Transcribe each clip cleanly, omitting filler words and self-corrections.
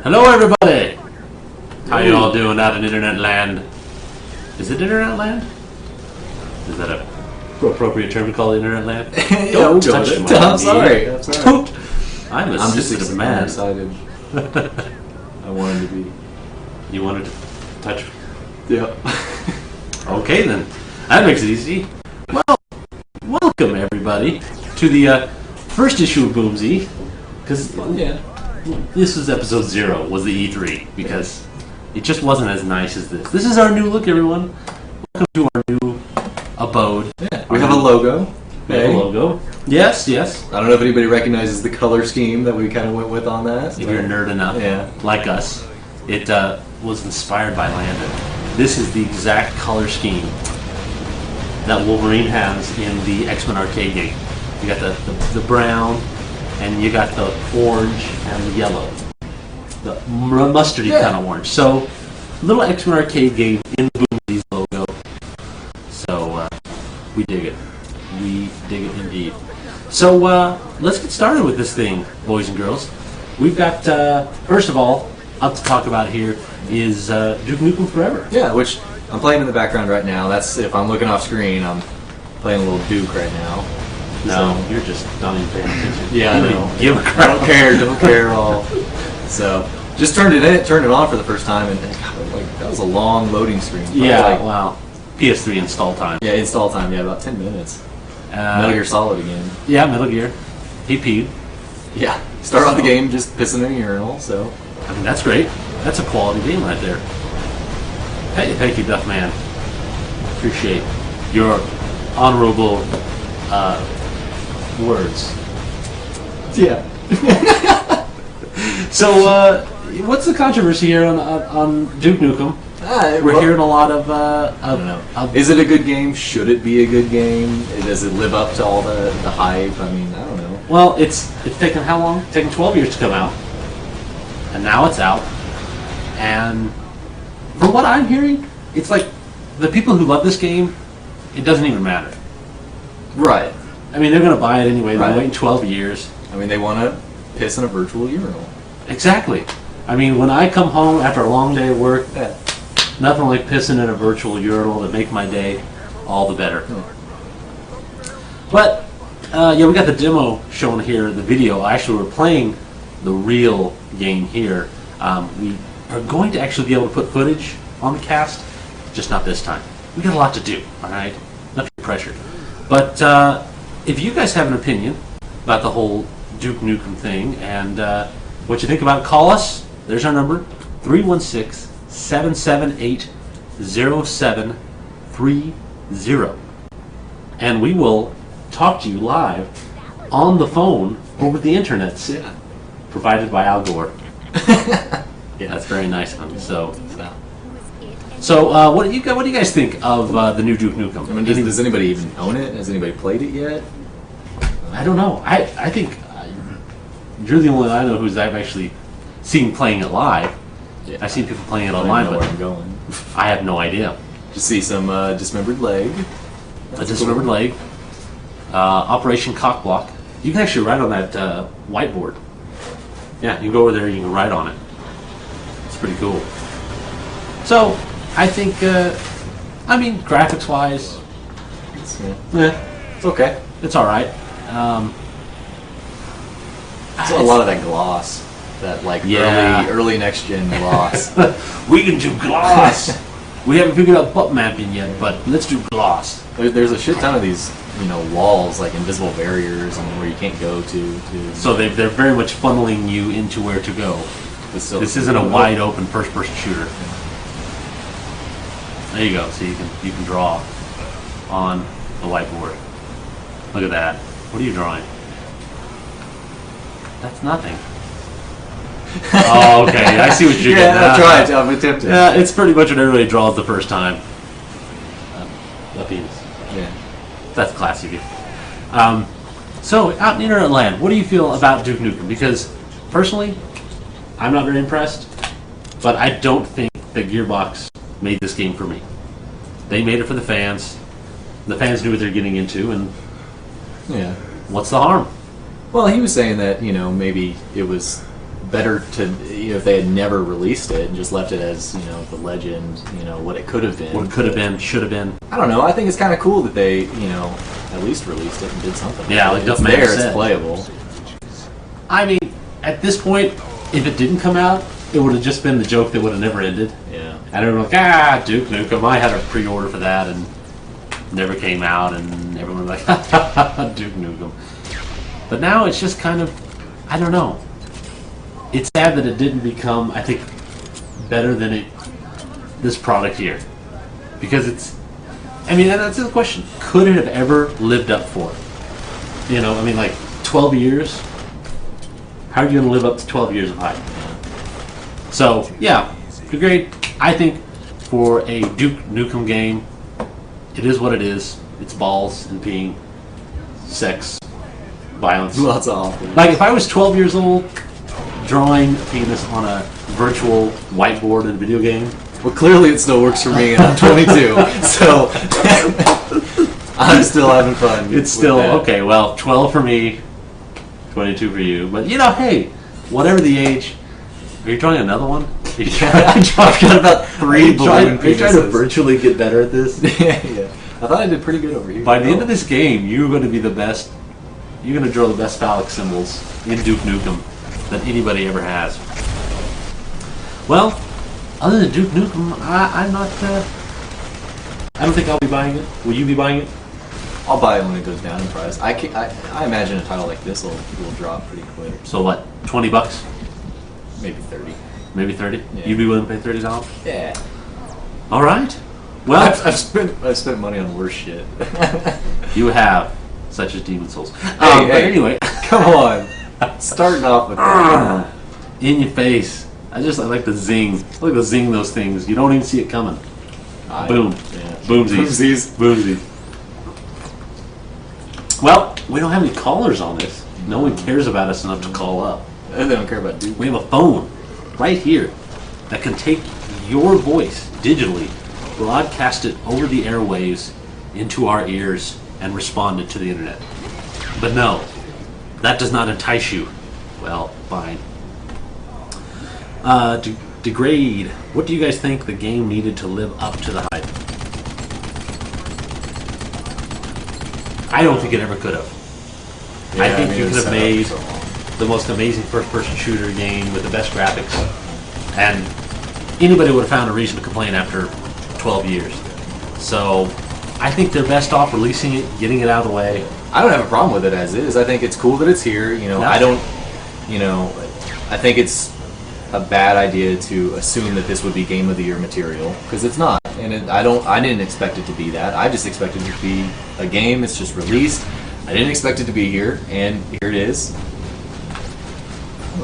Hello, everybody! How you all doing out in internet land? Is it internet land? Is that a appropriate term to call it internet land? Yeah, Don't we'll go touch with my it. I'm knee. sorry. Don't. I'm just sensitive man. excited. I wanted to be. You wanted to touch? Yep. Okay then. That makes it easy. Well, welcome everybody to the first issue of Boomzies. Because this was episode 0, was the E3, because it just wasn't as nice as this. This is our new look, everyone. Welcome to our new abode. Yeah. We have a logo. We have a logo. Yes, yes. I don't know if anybody recognizes the color scheme that we kind of went with on that. If you're a nerd enough, like us, it was inspired by Landon. This is the exact color scheme that Wolverine has in the X-Men arcade game. You got the brown, and you got the orange and the yellow. The mustardy kind of orange. So, little X-Men arcade game in the Boomzies logo. So, we dig it. We dig it indeed. So, let's get started with this thing, boys and girls. We've got, first of all, up to talk about here is Duke Nukem Forever. Yeah, which I'm playing in the background right now. That's if I'm looking off screen, I'm playing a little Duke right now. No, you're just not even paying attention. Yeah, I know. Give a crap. Don't care at all. So, just turned it on for the first time, and God, like that was a long loading screen. Wow. PS3 install time. Yeah, install time. Yeah, about 10 minutes. Metal Gear Solid again. Yeah, Metal Gear. He peed. Yeah, start off the game just pissing in a urinal. So, I mean, that's great. That's a quality game right there. Hey, thank you, Duff Man. Appreciate your honorable words. Yeah. So, what's the controversy here on Duke Nukem? We're hearing a lot of. I don't know. Is it a good game? Should it be a good game? Does it live up to all the hype? I mean, I don't know. Well, it's taken how long? It's taken 12 years to come out, and now it's out. And from what I'm hearing, it's like the people who love this game, it doesn't even matter. Right. I mean, they're going to buy it anyway. They're Right. waiting 12 years. I mean, they want to piss in a virtual urinal. Exactly. I mean, when I come home after a long day at work, nothing like pissing in a virtual urinal to make my day all the better. But, we got the demo shown here, the video. Actually, we're playing the real game here. We are going to actually be able to put footage on the cast, just not this time. We got a lot to do, alright? Not too pressured. But, if you guys have an opinion about the whole Duke Nukem thing and what you think about it, call us. There's our number, 316-778-0730. And we will talk to you live on the phone over the internet. Yeah. Provided by Al Gore. Yeah, that's very nice of him. So what do you guys think of the new Duke Nukem? I mean, does anybody even own it? Has anybody played it yet? I don't know. I think you're the only one I know who's I've actually seen playing it live. Yeah. I've seen people playing it I don't online, know but where I'm going. I have no idea. Just see some dismembered leg. A dismembered leg. Operation Cockblock. You can actually write on that whiteboard. Yeah, you can go over there and you can write on it. It's pretty cool. So, I think, graphics-wise, It's okay. it's alright. It's a lot of that gloss. That, early next-gen gloss. We can do gloss! We haven't figured out butt mapping yet, but let's do gloss. There's a shit ton of these, walls, like invisible barriers, and where you can't go to. So they're very much funneling you into where to go. This isn't a wide open first-person shooter. There you go. So you can draw on the whiteboard. Look at that. What are you drawing? That's nothing. Oh, okay. I see what you're getting at. I tried. I'm attempting. Yeah, it's pretty much what everybody draws the first time. Yeah. That's classy of you. So, out in internet land, what do you feel about Duke Nukem? Because, personally, I'm not very impressed, but I don't think that Gearbox made this game for me. They made it for the fans. The fans knew what they're getting into, and what's the harm? Well, he was saying that maybe it was better to, if they had never released it and just left it as, the legend, what it could have been. What it could have been, should have been. I don't know. I think it's kind of cool that they, at least released it and did something. Yeah, like it's Duffman there, said. it's playable. I mean, at this point, if it didn't come out, it would have just been the joke that would have never ended. Yeah. And everyone was like, Duke Nukem. I had a pre-order for that and never came out, and everyone was like, Duke Nukem. But now it's just kind of, I don't know. It's sad that it didn't become, I think, better than this product here. Because it's, I mean, that's the question. Could it have ever lived up for it? Like 12 years? How are you going to live up to 12 years of hype? So, yeah, great. I think for a Duke Nukem game, it is what it is. It's balls and peeing, sex, violence. Lots of awful. Like, if I was 12 years old, drawing a penis on a virtual whiteboard in a video game. Well, clearly it still works for me, and I'm 22, so I'm still having fun. It's still, okay, well, 12 for me, 22 for you. But, hey, whatever the age, are you drawing another one? I've got about 3 balloon Are you trying to virtually get better at this? Yeah. I thought I did pretty good over here. By the end of this game, you're going to be the best. You're going to draw the best phallic symbols in Duke Nukem that anybody ever has. Well, other than Duke Nukem, I'm not. I don't think I'll be buying it. Will you be buying it? I'll buy it when it goes down in price. I imagine a title like this will drop pretty quick. So what? $20? Maybe 30. Maybe 30? Yeah. You'd be willing to pay $30? Yeah. All right. Well, I've spent money on worse shit. you have, such as Demon Souls. But anyway, come on. Starting off with that. In your face. I like the zing. I like to zing those things. You don't even see it coming. Boom. Yeah. Boomzies. Boomzies. Well, we don't have any callers on this. No one cares about us enough to call up. They don't care about Duke. We have a phone right here that can take your voice digitally, broadcast it over the airwaves into our ears, and respond it to the internet. But no, that does not entice you. Well, fine. Degrade. What do you guys think the game needed to live up to the hype? I don't think it ever could have. Yeah, I think you could have made so long. the most amazing first-person shooter game with the best graphics, and anybody would have found a reason to complain after 12 years. So I think they're best off releasing it, getting it out of the way. I don't have a problem with it as is. I think it's cool that it's here. I don't. I think it's a bad idea to assume that this would be Game of the Year material, because it's not. And I didn't expect it to be that. I just expected it to be a game that's just released. I didn't expect it to be here, and here it is.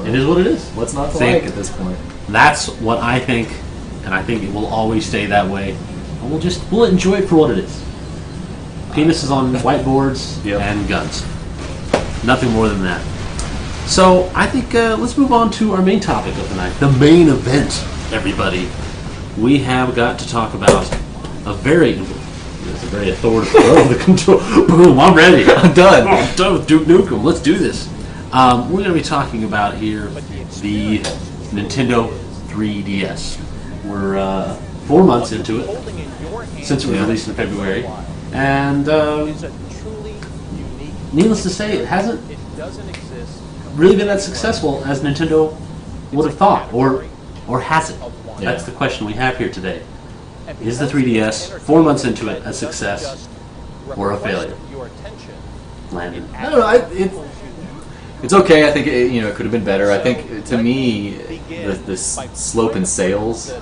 It is what it is. What's not to See? like at this point? That's what I think, and I think it will always stay that way. And we'll enjoy it for what it is. Penises on whiteboards Yep. and guns. Nothing more than that. So I think let's move on to our main topic of the night, the main event. Everybody, we have got to talk about a very authoritative. The control. Boom! I'm ready. I'm done. I'm done with Duke Nukem. Let's do this. We're going to be talking about here the Nintendo 3DS. We're 4 months into it since it was released in February, and needless to say, it hasn't really been that successful as Nintendo would have thought, or has it? That's the question we have here today. Is the 3DS 4 months into it a success or a failure? Landon. I don't know. It's okay. I think it could have been better. I think to me, the slope in sales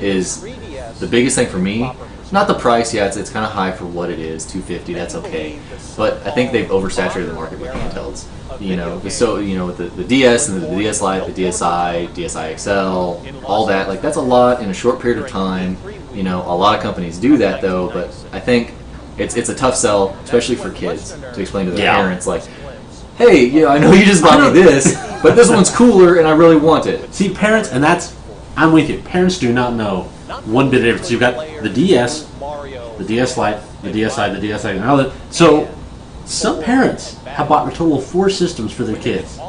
is the biggest thing for me. Not the price. Yeah, it's kind of high for what it is. $250. That's okay. But I think they've oversaturated the market with handhelds. So with the DS and the DS Lite, the DSi, DSi XL, all that. That's a lot in a short period of time. A lot of companies do that though. But I think it's a tough sell, especially for kids, to explain to their parents hey, I know you just bought me this, but this one's cooler and I really want it. See, parents, and I'm with you. Parents do not know one bit of difference. You've got the DS, the DS Lite, the DSi, the DSi, and all that. So Some parents have bought a total of 4 systems for their kids.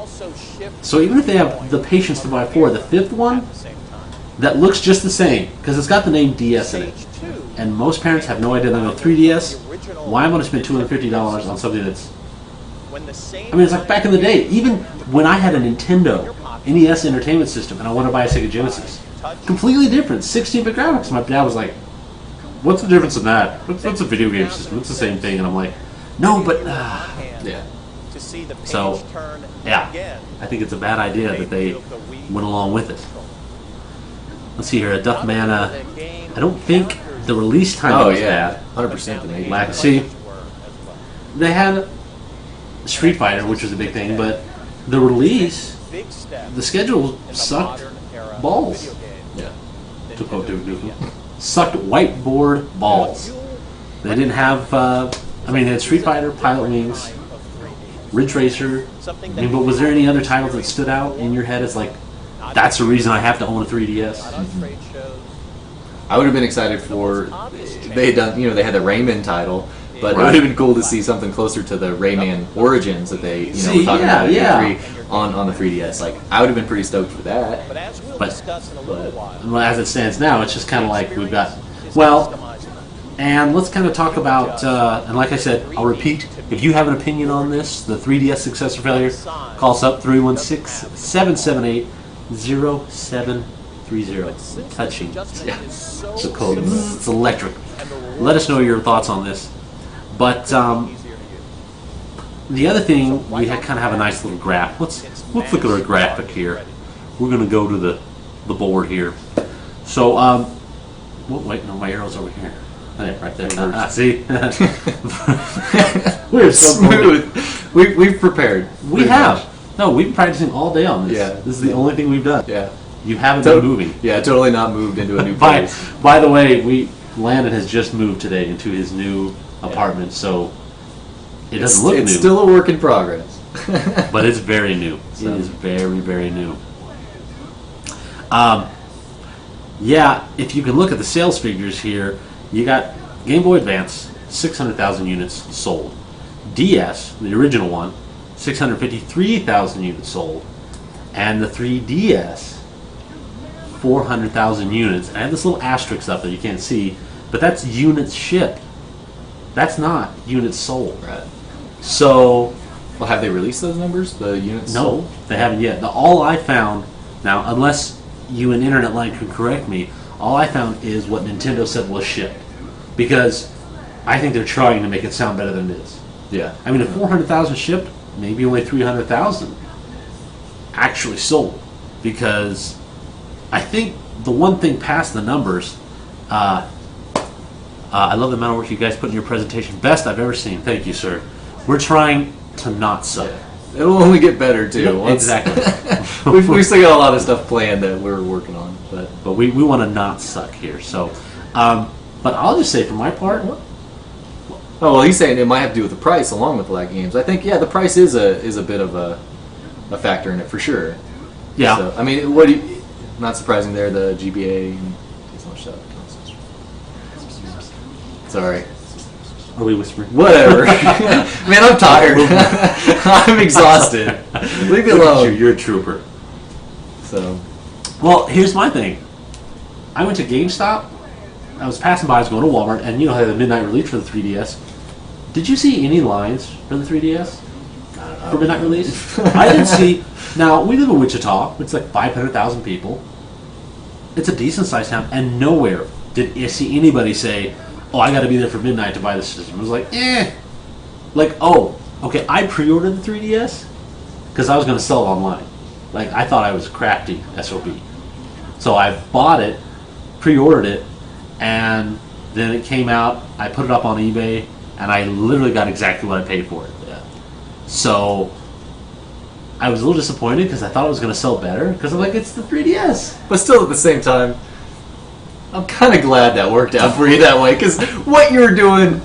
So even if they have the patience to buy 4, the 5th one that looks just the same because it's got the name DS in it, and most parents have no idea. They go 3DS. Why am I going to spend $250 on something that's? I mean, it's like back in the day. Even when I had a Nintendo NES Entertainment System and I wanted to buy a Sega Genesis, completely different, 16-bit graphics. My dad was like, "What's the difference in that? What's a video game system? It's the same thing." And I'm like, "No, but Yeah. So, yeah, I think it's a bad idea that they went along with it." Let's see here, a Duck Mana. I don't think the release time was bad. 100% the name. Like, see, they had Street Fighter, which was a big thing, but the release, the schedule sucked balls. Yeah. To quote Duke Nukem. Sucked whiteboard balls. They didn't have, I mean, they had Street Fighter, Pilot Wings, Ridge Racer. I mean, but was there any other titles that stood out in your head as like, that's the reason I have to own a 3DS? I would have been excited for, they had done, they had the Rayman title, but Right. it would have been cool to see something closer to the Rayman Origins that they, See, were talking yeah, about yeah. at E3 on the 3DS. Like, I would have been pretty stoked for that. But well, as it stands now, it's just kind of like we've got, well, and let's kind of talk about, and like I said, I'll repeat, if you have an opinion on this, the 3DS success or failure, call us up 316-778-0730. Touching. Yeah. It's a code. It's electric. Let us know your thoughts on this. But the other thing, we had kind of have a nice little graph. Let's look at our graphic here. We're going to go to the board here. So, well, wait, no, my arrow's over here. There, right there. See? We're so Smooth. We've prepared. We have. No, we've been practicing all day on this. Yeah. This is the only thing we've done. Yeah. You haven't been moving. Yeah, totally not moved into a new By place. the way, Landon has just moved today into his new apartment, so it doesn't look It's new. still a work in progress. But it's very new. So. It is very, very new. Yeah, if you can look at the sales figures here, you got Game Boy Advance, 600,000 units sold. DS, the original one, 653,000 units sold. And the 3DS, 400,000 units. I have this little asterisk up that you can't see, but that's units shipped. That's not units sold. Right. So, Well, have they released those numbers? The units no, sold? they haven't yet. All I found, now, unless you an internet line can correct me, all I found is what Nintendo said was shipped. Because I think they're trying to make it sound better than it is. Yeah. I mean, if 400,000 shipped, maybe only 300,000 actually sold. Because I think the one thing past the numbers, I love the amount of work you guys put in your presentation. Best I've ever seen. Thank you, sir. We're trying to not suck. It'll only get better, too. Exactly. We've still got a lot of stuff planned that we're working on. But we want to not suck here. So, but I'll just say for my part, Oh, well, he's saying it might have to do with the price along with the lag games. I think, yeah, the price is a bit of a factor in it for sure. yeah. So, I mean, not surprising there, the GBA and so much stuff. Sorry. Are we whispering? Whatever. Man, I'm tired. I'm exhausted. Leave me alone. You're a trooper. So, Well, here's my thing. I went to GameStop. I was passing by. I was going to Walmart, and you know how they had the midnight release for the 3DS. Did you see any lines for the 3DS for midnight release? I didn't see. Now we live in Wichita. It's like 500,000 people. It's a decent sized town, and nowhere did you see anybody say, "Oh, I got to be there for midnight to buy the system." It was like, like, oh, okay. I pre-ordered the 3DS because I was going to sell it online. Like, I thought I was crafty SOB. So I bought it, pre-ordered it, and then it came out. I put it up on eBay, and I literally got exactly what I paid for it. yeah. So I was a little disappointed because I thought it was going to sell better because I'm like, it's the 3DS. But still, at the same time, I'm kind of glad that worked out for you that way, because what you were doing,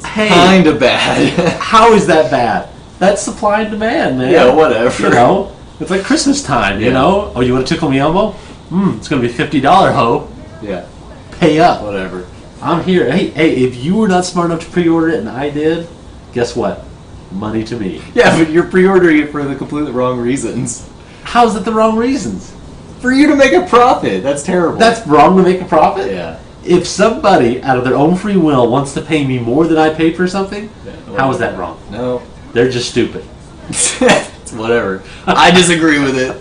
Hey, kind of bad. how is that bad? That's supply and demand, man. Yeah, whatever. You know, it's like Christmas time. You Yeah. know, oh, you want to tickle me elbow? It's going to be $50, ho. Yeah, Pay up. whatever. I'm here. Hey, if you were not smart enough to pre-order it and I did, guess what? money to me. Yeah, but you're pre-ordering it for the completely wrong reasons. How's it the wrong reasons? For you to make a profit. That's terrible. That's wrong to make a profit? Yeah. If somebody, out of their own free will, wants to pay me more than I paid for something, how is that wrong? No. They're just stupid. It's whatever. I disagree with it.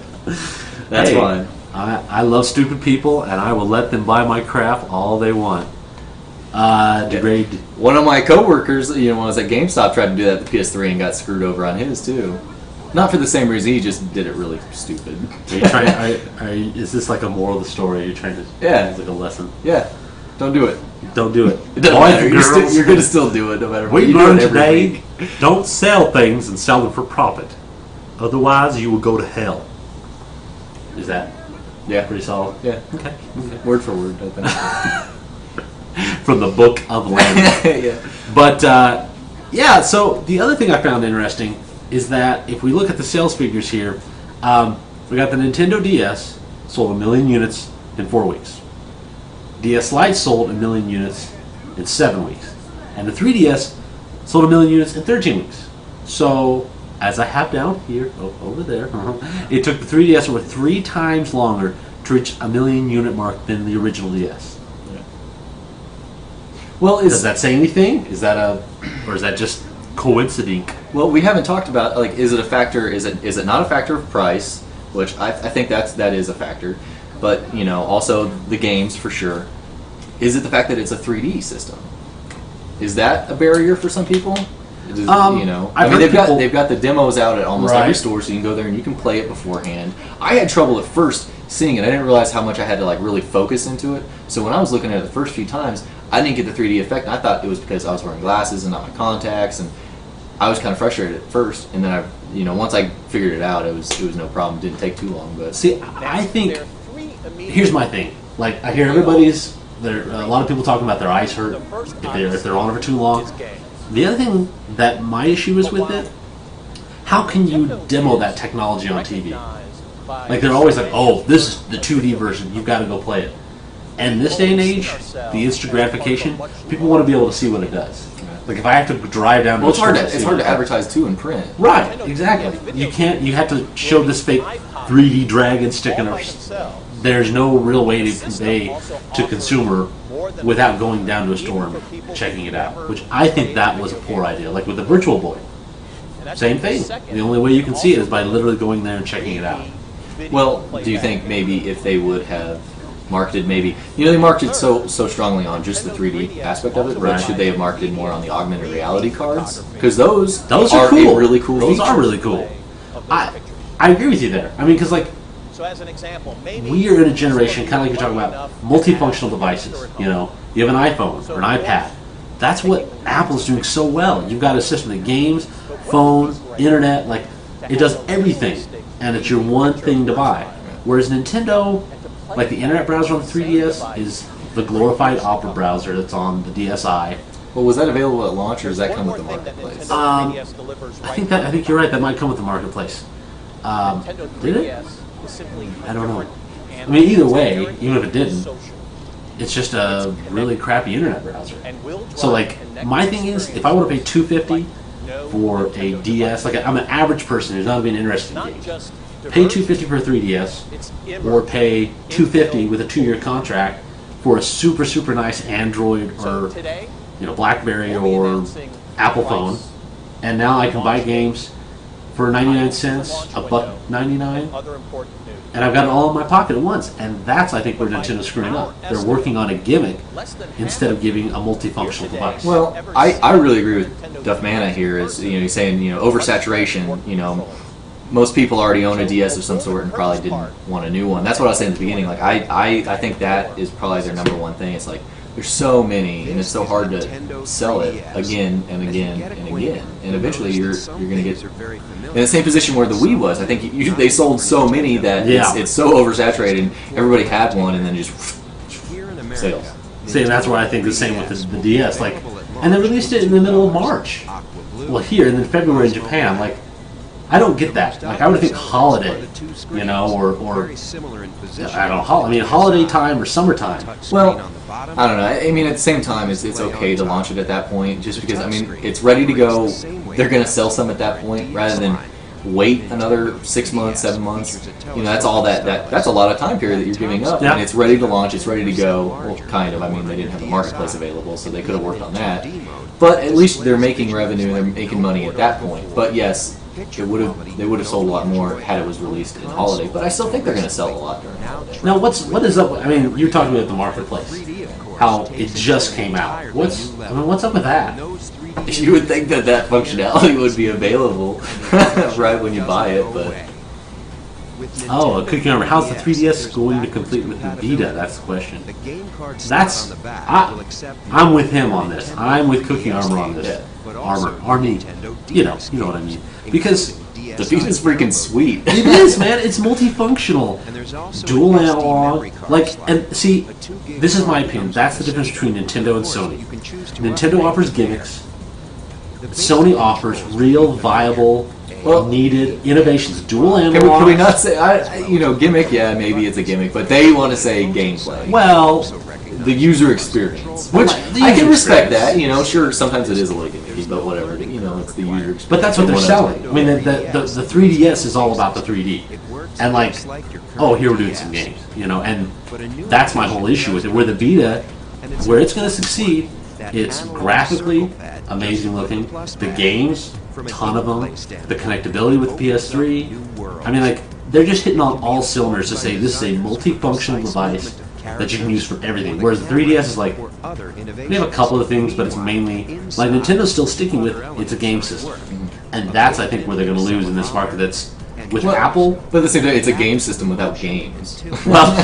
That's fine. I love stupid people, and I will let them buy my crap all they want. Degrade. One of my coworkers, when I was at GameStop, tried to do that at the PS3 and got screwed over on his too. Not for the same reason. He just did it really stupid. Are you trying? Is this like a moral of the story? Are you trying to? Yeah. It's like a lesson. Yeah. Don't do it. Don't do it. It doesn't matter. You're going to still do it no matter what. We learned today: don't sell things and sell them for profit. Otherwise, you will go to hell. Is that? Yeah. Pretty solid. Yeah. Okay. Word for word, I think. From the Book of Land. Yeah. But yeah. So the other thing I found interesting is that if we look at the sales figures here, we got the Nintendo DS sold 1 million units in 4 weeks. DS Lite sold 1 million units in 7 weeks, and the 3DS sold 1 million units in 13 weeks. So, as I have down here, over there, it took the 3DS over 3 times longer to reach 1 million unit mark than the original DS. Yeah. Well, does that say anything? Is that or is that just coincidence? Well, we haven't talked about is it a factor? Is it not a factor of price? Which I think that is a factor. But also the games for sure. Is it the fact that it's a 3D system? Is that a barrier for some people? They've got the demos out at almost every store, so you can go there and you can play it beforehand. I had trouble at first seeing it. I didn't realize how much I had to really focus into it. So when I was looking at it the first few times, I didn't get the 3D effect. I thought it was because I was wearing glasses and not my contacts, and I was kind of frustrated at first. And then once I figured it out, it was no problem. It didn't take too long. But see, I think here's my thing. Like I hear a lot of people talking about their eyes hurt if they're on it for too long. The other thing that my issue is with it, how can you demo that technology on TV? Like they're always like, oh, this is the 2D version, you've got to go play it. And this day and age, the instant gratification, people want to be able to see what it does. Like if I have to drive down to it's hard to advertise too in print. Right, exactly. You have to show this fake 3D dragon sticking up. There's no real way to convey to consumer without going down to a store and checking it out, which I think that was a poor idea. Like with the Virtual Boy, same thing. The only way you can see it is by literally going there and checking it out. Well, do you think maybe if they would have marketed they marketed so strongly on just the 3D aspect of it, but should they have marketed more on the augmented reality cards? Because those are cool. Really cool. Those are really cool. I agree with you there. I mean, because so as an example, we are in a generation, kind of like you're talking about, multifunctional devices. You have an iPhone or an iPad. That's what Apple's doing so well. You've got a system that games, phone, internet, it does everything, and it's your one thing to buy. Whereas Nintendo, like the internet browser on the 3DS, is the glorified Opera browser that's on the DSi. Well, was that available at launch, or does that come with the marketplace? I think you're right. That might come with the marketplace. Did it? I don't know. I mean, either way, even if it didn't, it's just a really crappy internet browser. So, my thing is, if I want to pay $250 for a DS, I'm an average person who's not even interested in games, pay $250 for a 3DS, or pay $250 with a 2-year contract for a super, super nice Android or BlackBerry or Apple phone, and now I can buy games for 99 cents, $1.99, and I've got it all in my pocket at once. And that's, I think, where Nintendo's screwing up. They're working on a gimmick instead of giving a multifunctional device. Well, I really agree with Duff Mana here. He's saying oversaturation. Most people already own a DS of some sort and probably didn't want a new one. That's what I was saying at the beginning. I think that is probably their number one thing. It's there's so many, and it's so hard to sell it again and again and again. And eventually, you're going to get in the same position where the Wii was. I think they sold so many that it's so oversaturated. Everybody had one, and then just sales. See, and that's why I think the same with the DS. And they released it in the middle of March. Well, here, and then February in Japan. I don't get that. I would think holiday, or I don't know, holiday time or summertime. Well, I don't know. I mean, at the same time, it's okay to launch it at that point, just because, it's ready to go they're going to sell some at that point rather than wait another 6 months, 7 months. You know, that's all that's a lot of time period that you're giving up. Yeah. And it's ready to launch, it's ready to go. Well, kind of. I mean, they didn't have the marketplace available, so they could have worked on that. But at least they're making revenue, they're making money at that point. But yes, they would have sold a lot more had it was released in holiday. But I still think they're going to sell a lot during holiday. Now, what is up? I mean, you're talking about the marketplace, how it just came out. What's up with that? You would think that functionality would be available right when you buy it, but Oh, a cookie armor. How's the 3DS going to compete with the Vita? That's the question. I'm with him on this. I'm with Cookie Armor on this. Army. You know what I mean. Because the Vita's freaking sweet. it is, man. It's multifunctional. Dual analog. Like, and see, this is my opinion. That's the difference between Nintendo and Sony. Nintendo offers gimmicks. Sony offers real, viable, needed innovations. Dual analog. Can we not say, gimmick? Yeah, maybe it's a gimmick, but they want to say gameplay. Well, the user experience, which I can respect that. Sure, sometimes it is a little gimmicky, but whatever. It's the user experience. But that's what they're selling. I mean, the 3DS is all about the 3D, and like, here we're doing some games, and that's my whole issue with it. Where the Vita, where it's going to succeed, it's graphically amazing looking. The games, ton of them. The connectability with PS3. I mean, like, they're just hitting on all cylinders to say this is a multifunctional device that you can use for everything. Whereas the 3DS is like, they have a couple of things, but it's mainly, like, Nintendo's still sticking with it's a game system. And that's, I think, where they're going to lose in this market. That's with Apple. But at the same time, it's a game system without games. Well,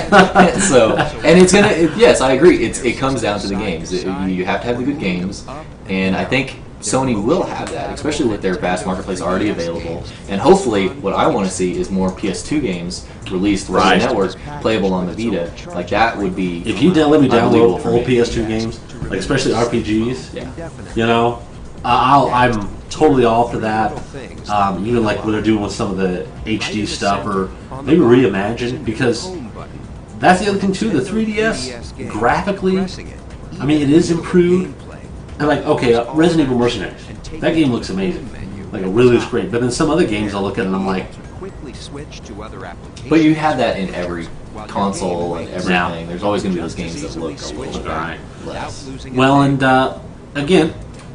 so, and it's going to, yes, I agree. It comes down to the games. You have to have the good games. And I think Sony will have that, especially with their vast marketplace already available. And hopefully, what I want to see is more PS2 games released for the network, playable on the Vita. Like, that would be. If you let me download full PS2 games, like especially RPGs, I'm totally all for that. Even like what they're doing with some of the HD stuff, or maybe reimagine, because that's the other thing too. The 3DS graphically, I mean, it is improved. And like, Resident Evil Mercenaries, that game looks amazing. Like, it really looks great. But then some other games I look at and I'm like, but you have that in every console and everything. There's always going to be those games that look a little bit less. Well, and again,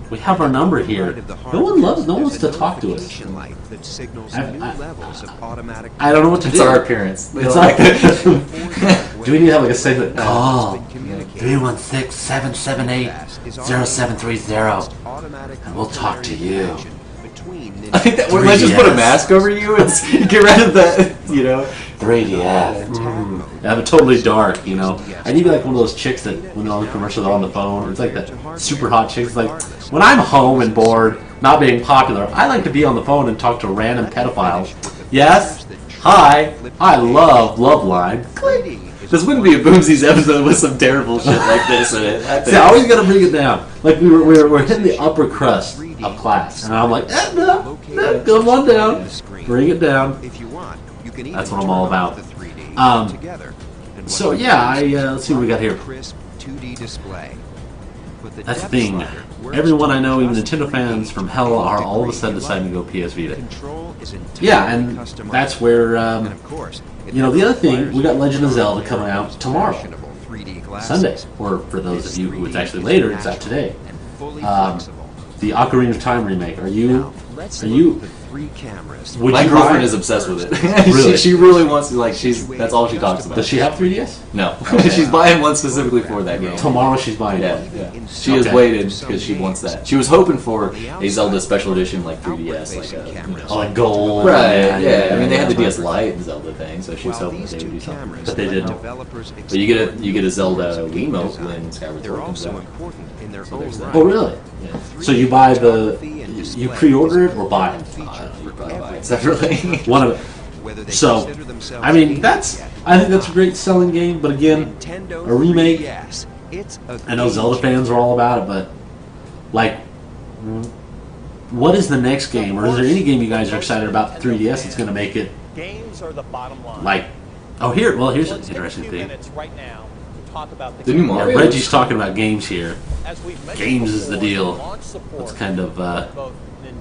we have our number here. No one wants to talk to us. I don't know what to do. It's our appearance. It's like, do we need to have like a segment? Call 316-778-0730 and we'll talk to you. I think that let's just put a mask over you and get rid of that, 3DS. Yeah, but totally dark, I need to be like one of those chicks that when they're on the commercial, they're on the phone. It's like that super hot chicks. Like, when I'm home and bored, not being popular, I like to be on the phone and talk to random pedophiles. Yes? Hi, I love Loveline. Click. This wouldn't be a Boomzies episode with some terrible shit like this in it. See, I always gotta bring it down. Like, we're hitting the upper crust of class, and I'm like, no, come on down, bring it down. That's what I'm all about. So yeah, let's see what we got here. That's the thing. Everyone I know, even Nintendo fans from hell, are all of a sudden deciding to go PS Vita. Yeah, and that's where, the other thing, we got Legend of Zelda coming out tomorrow, Sunday, or for those of you who it's actually later, it's out today. The Ocarina of Time remake. Are you? My girlfriend is obsessed with it. Really? she really wants to, that's all she talks about. Does she have 3DS? No. She's buying one specifically for that game. Tomorrow she's buying one. Yeah. She has waited because she wants that. She was hoping for a Zelda special edition like 3DS, like gold. Right, yeah. I mean, they had the DS Lite and Zelda thing, so she was hoping that they would do something. But they didn't. But you get a Zelda Wiimote when Skyward Sword comes out. So there's that. Oh, really? Yeah. So you buy you pre-order it or buy it? You probably buy it separately. One of it. So, I mean, I think that's a great selling game, but again, a remake, I know Zelda fans are all about it, but, like, what is the next game, or is there any game you guys are excited about for 3DS that's going to make it, like, here's an interesting thing. The new Mario. Yeah, Reggie's talking about games here. Games is the deal. It's kind of,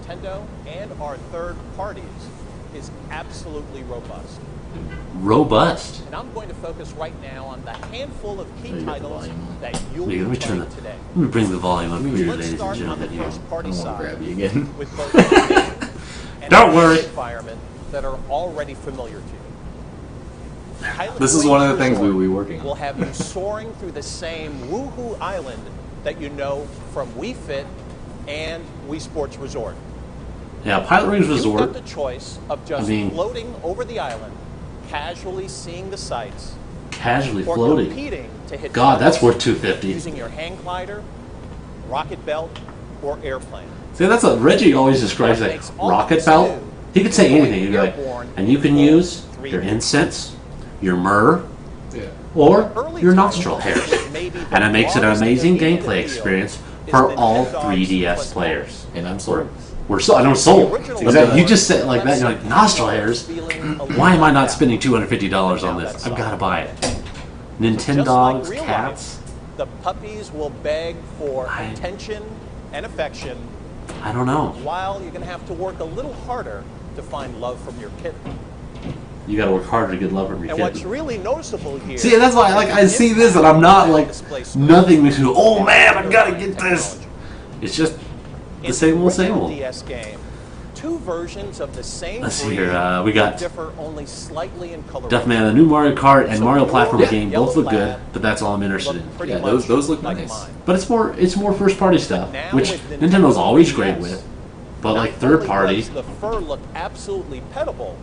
Nintendo and our third parties is absolutely robust. Robust. And I'm going to focus right now on the handful of key There you go, titles volume on. that you'll Wait, be let me turn playing the. today. Let me bring the volume up here, Let's ladies and start on the gentlemen. first I party don't want to side grab you again. with both the game and Don't the worry. environment that are already familiar to you. Pilot This is Wings one of the things we Resort will be working will on. have you soaring through the same Woohoo Island that you know from Wii Fit and Wii Sports Resort. Yeah, Pilot Rings You've Resort. got the choice of just floating over the island, casually seeing the sights, Casually or floating. competing to hit God, that's targets worth $250. using your hang glider, rocket belt, or airplane. See, that's what Reggie always describes What like makes all rocket this belt. new He could say is going anything. He'd be like, airborne and you can full use 3D. your incense, your myrrh, Yeah. or Early your titles nostril hairs. with maybe the And it makes it an broadest amazing immediate gameplay appeal experience is for the all Nintendogs 3DS plus players. And I'm sold. We're so I know sold. The original Exactly. You Resort just said it like that. left You're like some nostril players hairs. feeling a little Why am I not left out. spending $250 on Now this? that's I've got to solid. buy it. Just Nintendogs, like real cats. life, the puppies will beg for I- attention and affection, I don't know. while you're going to have to work a little harder to find love from your kitten. You got to work harder to get love from your And what's kid. really noticeable here. See, that's why like I see this and I'm not like nothing makes me go, oh man, I gotta get this. It's just the same old, same old. DS game. Two versions of the same Let's see breed here, we got differ only slightly in color. Duffman, the new Mario Kart and So Mario your platform game yellow both look good, lab but that's all I'm interested Look in. pretty Yeah, much those look like nice. mine. But it's more first party stuff, Now which with the Nintendo's Nintendo always 3DS, great with. But not like third only party, does the fur look absolutely petable,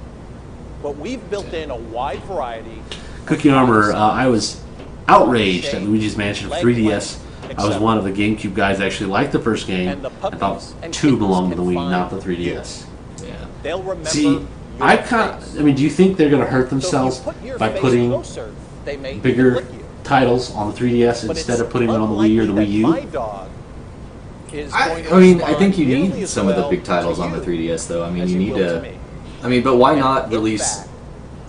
but we've built in a wide variety. Cookie Armor, I was outraged at Luigi's Mansion for 3DS. I was one of the GameCube guys that actually liked the first game. And the I thought puppies and 2 belonged to the kittens Wii, can not the find 3DS. Yeah. They'll remember. See, your I face. mean, do you think they're going to hurt So if themselves you put your by face putting closer, they may even bigger lick you. titles on the 3DS But instead it's of putting it on the Wii or the unlikely Wii that my U? dog is I going to mean, I respond think you nearly need as some of the well big titles to on the you 3DS, though. I mean, as you it need will to. me. I mean, but why And not in release fact,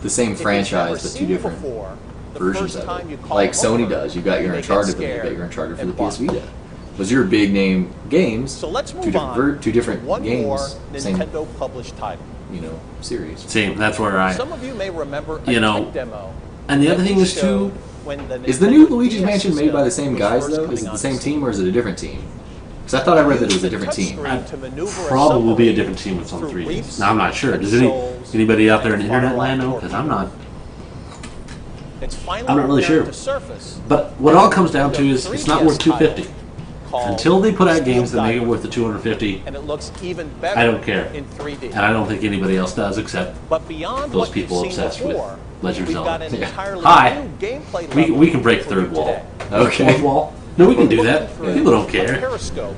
the same if you've never franchise but two seen different before, the versions first of time you it? call Like them Sony over, does. You got your they get Uncharted, but you scared got your Uncharted for and the PS bark. Vita. Those are your big name games. So let's two move different, on two different to one games, more same Nintendo published title. Series. See, that's where I. Some of you may remember a You know, tech demo. And the other that thing we is too, showed when the Is the new Nintendo Luigi's DS Mansion made by the system same was guys first though? coming Is it the on same scene. team or is it a different team? Because I thought I read that it was a different team. Touchscreen to maneuver a probably be a submarine different team with some through 3Ds. reefs Now I'm not sure. and Does shoals anybody out there in and internet far land know? off Because I'm not. It's finally I'm not really returned sure. to surface. But what it all comes down to is it's not worth 250. Called Until they put out games that Steel make it Diver, worth the 250, and it looks even better. I don't care. In 3D. and I don't think anybody else does except But beyond those what people you've seen obsessed with before, Legend of we've got Zelda. an Yeah. entirely Hi. new gameplay we level can break for third you wall. today. Okay. Fourth wall? No, we can do We're that. looking through People don't a care. periscope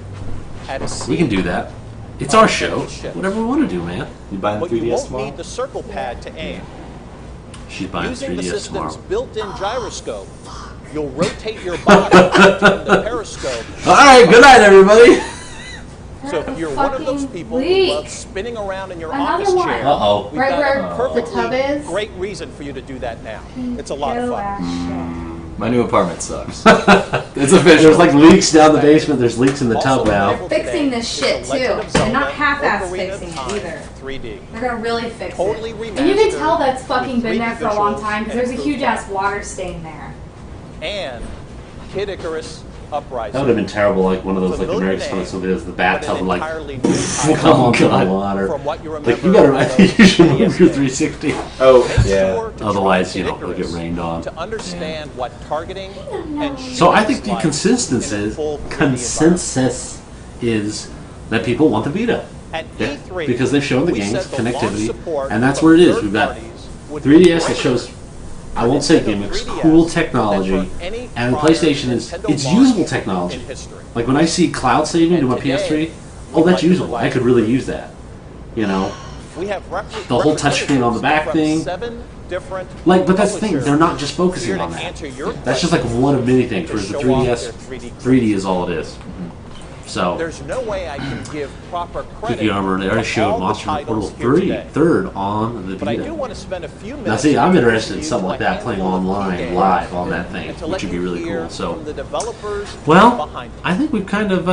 at a We scene. can do that. It's our show. Whatever we want to do, man. You buying the But you 3DS won't tomorrow? need the circle pad to aim. She's buying Using the 3DS system's tomorrow. built-in gyroscope, you'll rotate your body in the periscope. All right, good night, everybody. So if you're one of those Fucking people who leak. loves spinning around in your Another office one. chair, Uh-oh. we've Right got where a the perfectly tub is? great reason for you to do that now. It's a lot of fun. My new apartment sucks. It's official. There's like leaks down the basement. There's leaks in the Also tub now. available Fixing today this is shit, The Legend too. of And not Zelda half-ass Ocarina of fixing it Time either. 3D. They're gonna really fix Totally it. And you can remastered tell that's fucking with been there 3D for a long visuals time because and there's a improved huge ass water stain there. And Kid Icarus Uprising. That would have been terrible, like one of those like Familiar American name, Studios videos, the but bathtub, an like entirely new title come on to the God. water. from what you Like remember you gotta, from I the think you should move DS your days. 360. Oh, Make yeah. sure to Otherwise, try you know, Kid it'll get Icarus rained on. to understand what targeting and So I shooting think is the like consensus in a is full 3D consensus is that people want the Vita. At Yeah, E3, because they've shown the we games, said the launch connectivity, support and that's from where it is. third We've got parties would be 3DS that greater shows, I for won't say Nintendo gimmicks, 3DS cool than technology, for any and the prior PlayStation is, Nintendo it's launch usable in technology. history. Like when I see cloud saving to my today, PS3, oh, we'd that's like to usable. I provide could really use that. You know, We have The whole touchscreen on the back from thing. 7 different like, but that's the thing, publishers they're not just here focusing to on that. answer your That's just like one of many things, to whereas the show off 3DS, their 3D 3D is all it is. So, There's no way I can give proper credit. Cookie Armor, they already to showed all the Monster Hunter titles Portal here 3, today. third on the But I do Vita. want to spend a few minutes. Now see, I'm interested in introducing something you like to a that, playing handful of online, games live on that thing, and to which let would be you really hear cool. So, from the developers well, behind it. I think we've kind of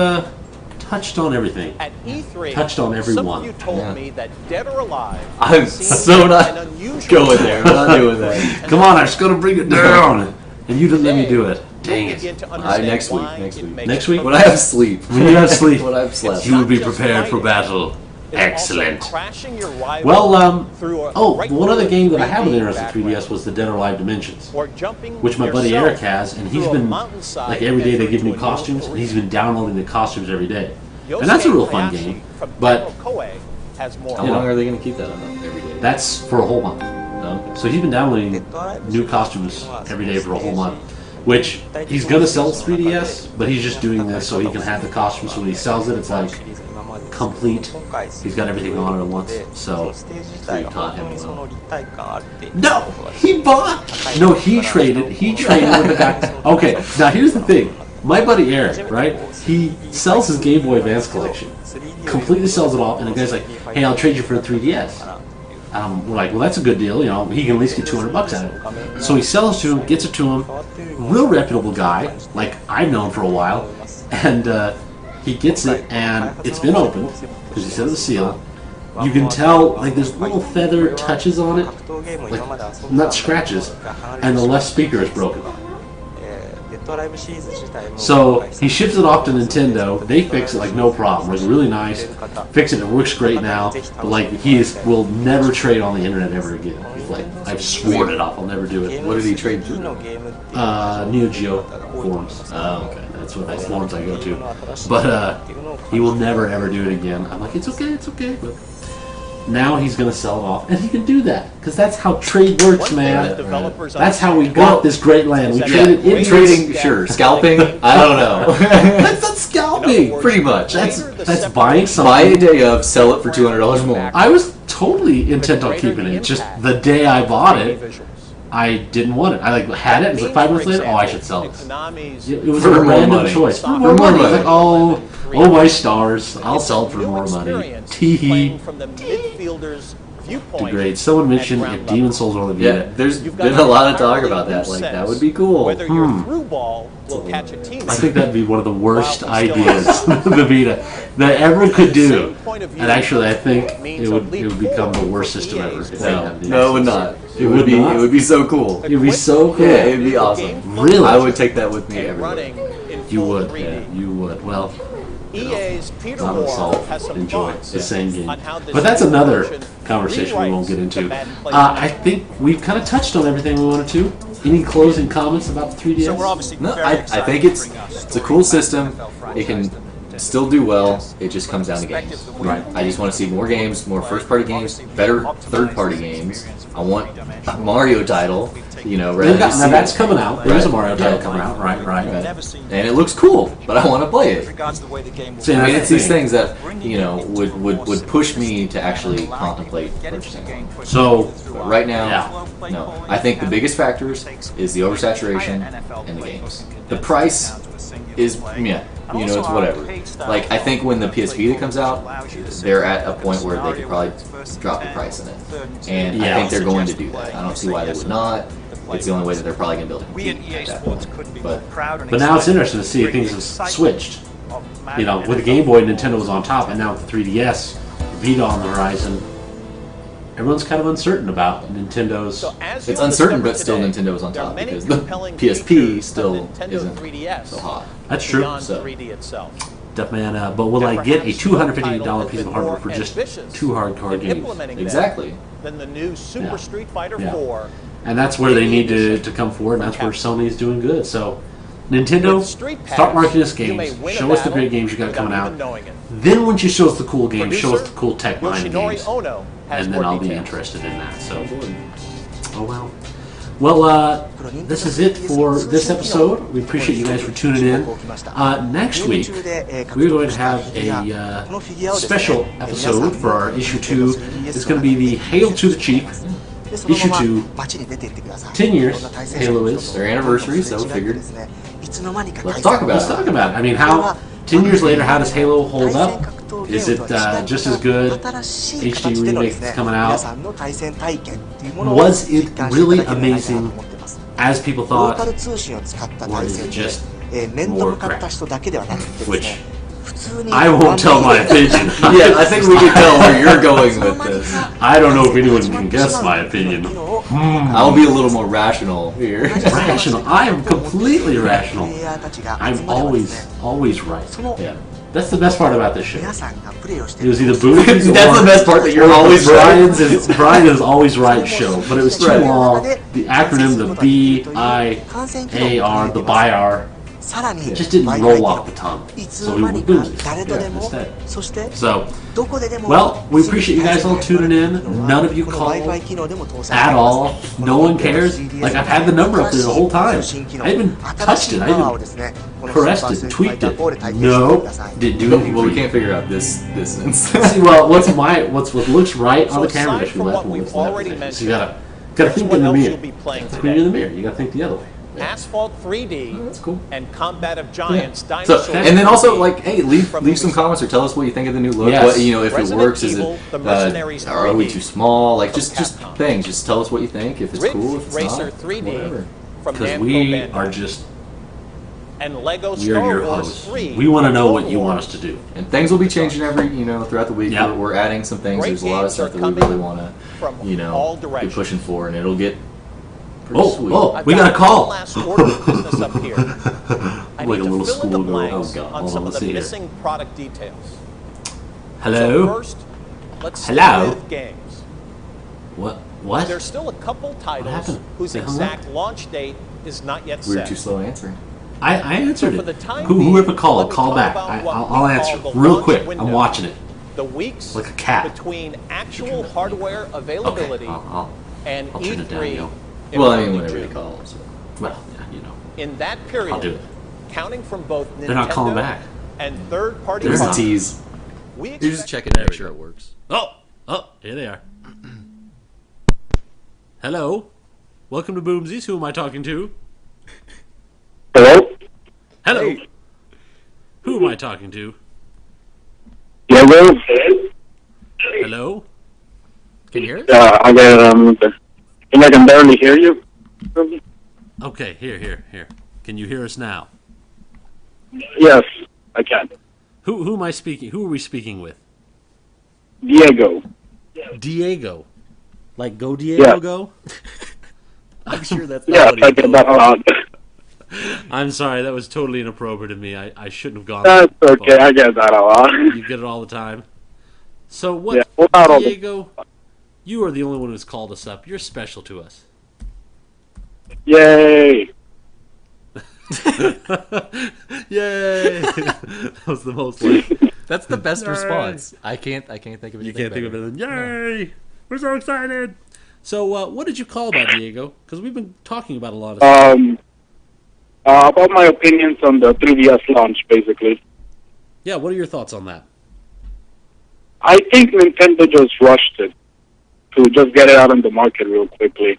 touched on everything. At E3, Touched on every some one. of you told Yeah. me that Dead or Alive I'm seems so not an unusual going there. I'm not doing that. Come on, I was going to bring it down. And you didn't let me do it. Dang You'll it. begin to understand Next week, why next it week. makes Next week? When I have sleep. When you have sleep, When I've slept. you will be Not just prepared for lighting. battle. It's also Excellent. crashing your rival Well, through a one other game that I have in 3D Interesting 3DS background. was the Dead or Alive Dimensions, Or jumping which my buddy yourself Eric has, and he's through a been, mountainside like every day they give entry new to a costumes, and he's arena. been downloading the costumes every day. And that's a real fun Yosuke game, Hayashi from but General Koei has more. How long are they going to keep that on every day? that's for a whole month. No? So he's been downloading new costumes every day for a whole month, which he's gonna sell his 3DS, but he's just doing this so he can have the costume. So when he sells it, it's like complete. He's got everything on it at once. So we taught him. No, he bought. No, he traded. He traded with the guy. Okay, now here's the thing. My buddy Eric, right? He sells his Game Boy Advance collection, completely sells it off, and the guy's like, "Hey, I'll trade you for a 3DS." We're like, well, that's a good deal. You know, he can at least get $200 out of it. So he sells to him, gets it to him. Real reputable guy, like I've known for a while, and he gets it, and it's been opened because he said it was sealed. You can tell, like, there's little feather touches on it, like not scratches, and the left speaker is broken. So he ships it off to Nintendo. They fix it like no problem. Like really nice. Fix it. It works great now. But like will never trade on the internet ever again. He's like, I've sworn it off. I'll never do it. What did he trade through? Neo Geo forums. Oh, okay. That's what forums I go to. But he will never ever do it again. I'm like, it's okay. But now he's gonna sell it off, and he can do that because that's how trade works, One thing man. that developers That's how we understand got this great land. We is that traded in Trading, sure. Scalping, I don't know. That's not scalping. Pretty much. That's buying Buy something. a day of, sell it for $200 more. I was totally intent on keeping it. Just the day I bought it, I didn't want it. I like had it. It was like 5 minutes later. Oh, I should sell this. It was For a more random money. choice. For For more more money. money. Like, oh my stars! I'll sell it for more money. Tee From the midfielder's viewpoint. Degrade. Someone mentioned at if ground Demon's level. Souls were the Yeah, Vita. there's You've got been an a lot of talk entirely about that. new Like, that sense would be cool. Whether your through ball will catch a team. I think that'd be one of the worst While still ideas the Vita that ever could do. Same point of view And actually, I think means it a would leap become the forward worst for system ever. EA's if they had the- No, it would not. It would not? It would be so cool. It would be so cool. Yeah, it'd be awesome. Really? I would take that with me and everywhere. running in You full would. 3D. Yeah, you would. Well, EA's Peter not Moore assault. has some Enjoy thoughts the same game. on how this But that's new another version conversation we won't get rewrites into. the bad place I think we've kind of touched on everything we wanted to. Any closing comments about the 3DS? So we're obviously No, very I excited think to it's bring us it's a cool system. It can still do well. It just comes down to games. perspective that Right. I just want to see more games, more first-party games, better third-party games. I want a Mario title, you know, rather They've got, than now see that's it. coming out. There's a Right. Mario title Yeah. coming out. Right. And it looks cool, but I want to play it. regards to the way the game will See, I mean, that's it's the these thing. things that you know would push me to actually contemplate purchasing one. So, But right now, Yeah. no. I think the biggest factors is the oversaturation and the games. The price is you know, it's whatever. Like I think when the PS Vita comes out, they're at a point where they could probably drop the price in it, and Yeah. I think they're going to do that. I don't see why they would not. It's the only way that they're probably going to build We a at compete EA at that Sports point. couldn't be But more proud and but now it's excited interesting to see if bring things the have excitement switched. of You know, with the Game Boy, Nintendo was on top, and now with the 3DS, Vita on the horizon, everyone's kind of uncertain about Nintendo's. So as It's you'll uncertain, discover but still today, Nintendo's on there are top many because the compelling PSP features still of Nintendo isn't 3DS so hot. That's true. beyond So. 3D itself. Man, but will I And get a perhaps $250 no piece of title hardware has for been just more ambitious 2 hardcore in games? implementing that Exactly. than the new Super Yeah. Street Fighter Yeah. 4. And that's where they need to come forward, and that's where Sony's doing good. So, Nintendo, With Street Pass, start marketing us you may games. win a Show us the battle great games you got without coming out. even knowing it. Then once you show us the cool games, show us Producer the cool tech behind the Yoshinori games. Ono has And then more I'll be details. interested in that. So, oh well. Well, this is it for this episode. We appreciate you guys for tuning in. Next week, we're going to have a special episode for our issue 2. It's going to be the Hail to the Cheap, issue 2. 10 years, Halo is. Their anniversary, so we figured. Let's talk about Let's it. talk about it. I mean, how 10 years later, how does Halo hold up? Is it just as good? HD remake that's coming out. Was it really amazing as people thought? Or is it just more crap? Which I won't tell my opinion. Yeah, I think we can tell where you're going with this. I don't know if anyone can guess my opinion. I'll be a little more rational here. Rational. I am completely rational. I'm always right. Yeah. That's the best part about this show. It was either Boomzies or That's the best part, that you're always right. Brian is always right show, but it was too Right. long. The acronym, the BIAR, the BIAR, just didn't roll off the tongue. So we went Boomzies instead. So, well, we appreciate you guys all tuning in. None of you called at all. No one cares. Like, I've had the number up there the whole time. I even touched it. I even caressed it, tweaked it. No, didn't do anything. Well, we can't figure out this distance. See, well, what looks right on the camera that we left when we left. So you gotta think in the mirror. Think in the mirror. You gotta think the other way. Asphalt 3D That's cool. and Combat of Giants So, Dinosaurs. and then also, like, hey, leave some comments or tell us what you think of the new look. Yes. What, you know, if Resident it works, Evil, is The it Mercenaries are we 3D too small? Like, from just Capcom. things. Just tell us what you think. If it's Ridge cool, if it's Racer not, 3D whatever. from Because Namco we Bandai. are just, and Lego we are Star your Wars hosts. 3. We want to know what Clone you want Wars. us to do. And things will be changing throughout the week. Yep. We're adding some things. Great There's a lot of games stuff are that we coming really want to, from you know, all be directions. pushing for, and it'll get pretty sweet. I've We got a call. one last order of business up here. I Like need a to little fill in the schoolgirl. blanks Oh, God. on Hold some on, of let's the see here. missing product details. Hello? So first, let's Hello? start with games. What? There's still a couple titles happened? whose They hung exact launch date is not yet We were set. too slow answering. I answered For it. the time Whoever being, called, let me call talk back. about what I'll we answer call the real launch quick. window. I'm watching it. The weeks Like a cat. between actual hardware availability Okay, and I'll turn it down, E3 yo. in Well, I mean, early whenever June. you call. So. well, yeah, you know. In that period, I'll do it. counting from both Nintendo They're not calling back. and third-party There's a not. tease. we You're just expect checking to make sure it works. Oh, here they are. Hello. Welcome to Boomzies. Who am I talking to? Hello? Hello. Hey. Who am I talking to? Diego? Hello. Can you hear us? I can barely hear you. Okay, here. Can you hear us now? Yes, I can. Who am I speaking? Who are we speaking with? Diego. Diego. Like go Diego Yeah. go? I'm sure that's not Yes, what I he's get doing. that a lot. I'm sorry, that was totally inappropriate of me. I shouldn't have gone. That's that okay, far. I get that a lot. You get it all the time. So what, Yeah, well, not all the- Diego? You are the only one who's called us up. You're special to us. Yay! Yay! That was the most like. That's the best Yay. response. I can't think of anything. You can't think of better. it than yay! We're so excited. So what did you call about Diego? Because we've been talking about a lot of stuff. About my opinions on the 3DS launch, basically. Yeah, what are your thoughts on that? I think Nintendo just rushed it to just get it out on the market real quickly.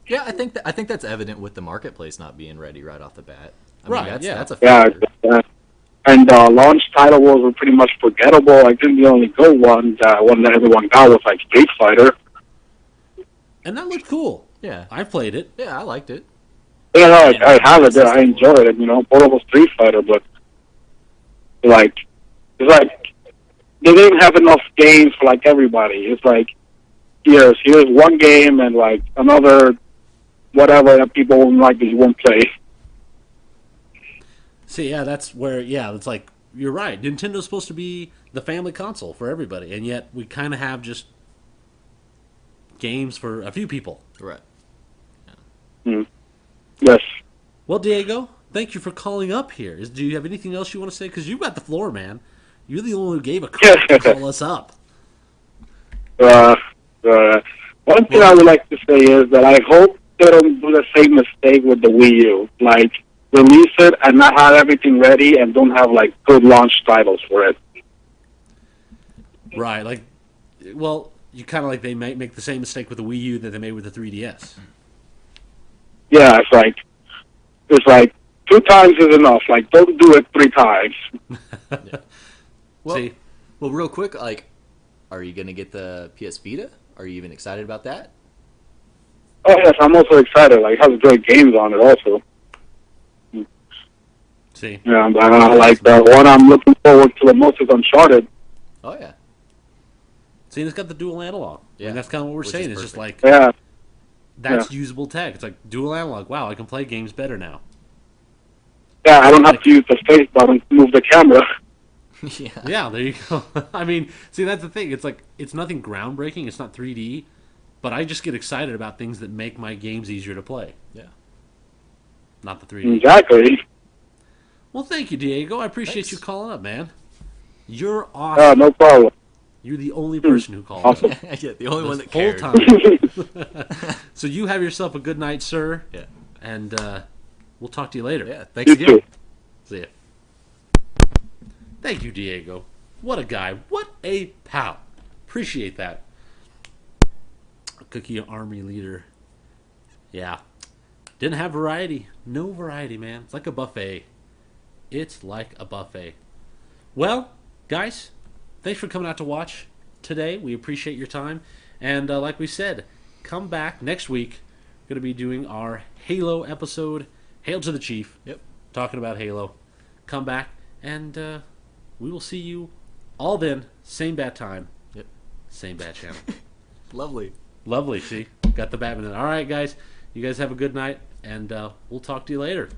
Yeah, I think that's evident with the marketplace not being ready right off the bat. I Right, mean, that's, yeah. that's a Yeah, factor. and the launch title were pretty much forgettable. I think the only good one that everyone got was like Street Fighter. And that looked cool. Yeah, I played it. yeah, I liked it. Yeah, no, I have it. I enjoyed it. You know, portable Street Fighter, but like, it's like they didn't have enough games for like everybody. It's like here's one game and like another whatever that people won't like that you won't play. See, yeah, that's where, it's like, you're right. Nintendo's supposed to be the family console for everybody, and yet we kind of have just games for a few people. Right. Yes. Well, Diego, thank you for calling up here. Do you have anything else you want to say? Because you got the floor, man. You're the only one who gave a crap to call us up. One thing I would like to say is that I hope they don't do the same mistake with the Wii U. Like, release it and not have everything ready and don't have, like, good launch titles for it. Right, like, well, you kind of like they might make the same mistake with the Wii U that they made with the 3DS. Yeah, it's like 2 times is enough. Like, don't do it 3 times. Well, See? well, real quick, like, are you gonna get the PS Vita? Are you even excited about that? Oh, yes, I'm also excited. Like, it has great games on it also. See? Yeah, like the one I'm looking forward to the most is Uncharted. Oh yeah. See, and it's got the dual analog. Yeah. And that's kind of what we're Which saying. is It's just like, Yeah, that's usable tech. It's like dual analog. Wow, I can play games better now. yeah. I don't have to use the face button to move the camera. Yeah. Yeah, there you go. I mean, see, that's the thing. It's like, it's nothing groundbreaking. It's not 3D. But I just get excited about things that make my games easier to play. Yeah. Not the 3D. Exactly. Well, thank you, Diego. I appreciate Thanks. you calling up, man. You're awesome. No problem. You're the only person who called Awesome. up Yeah, the only one this that whole cared. time. So you have yourself a good night, sir. Yeah. And we'll talk to you later. Yeah. Thanks You again. too. See ya. Thank you, Diego. What a guy. What a pal. Appreciate that. Cookie Army leader. Yeah. Didn't have variety. No variety, man. It's like a buffet. It's like a buffet. Well, guys, thanks for coming out to watch today. We appreciate your time. And like we said, come back next week. We're going to be doing our Halo episode. Hail to the Chief. Yep. Talking about Halo. Come back, and we will see you all then. Same bad time. Yep. Same bad channel. Lovely. Lovely, see? Got the Batman in. All right, guys. You guys have a good night, and we'll talk to you later.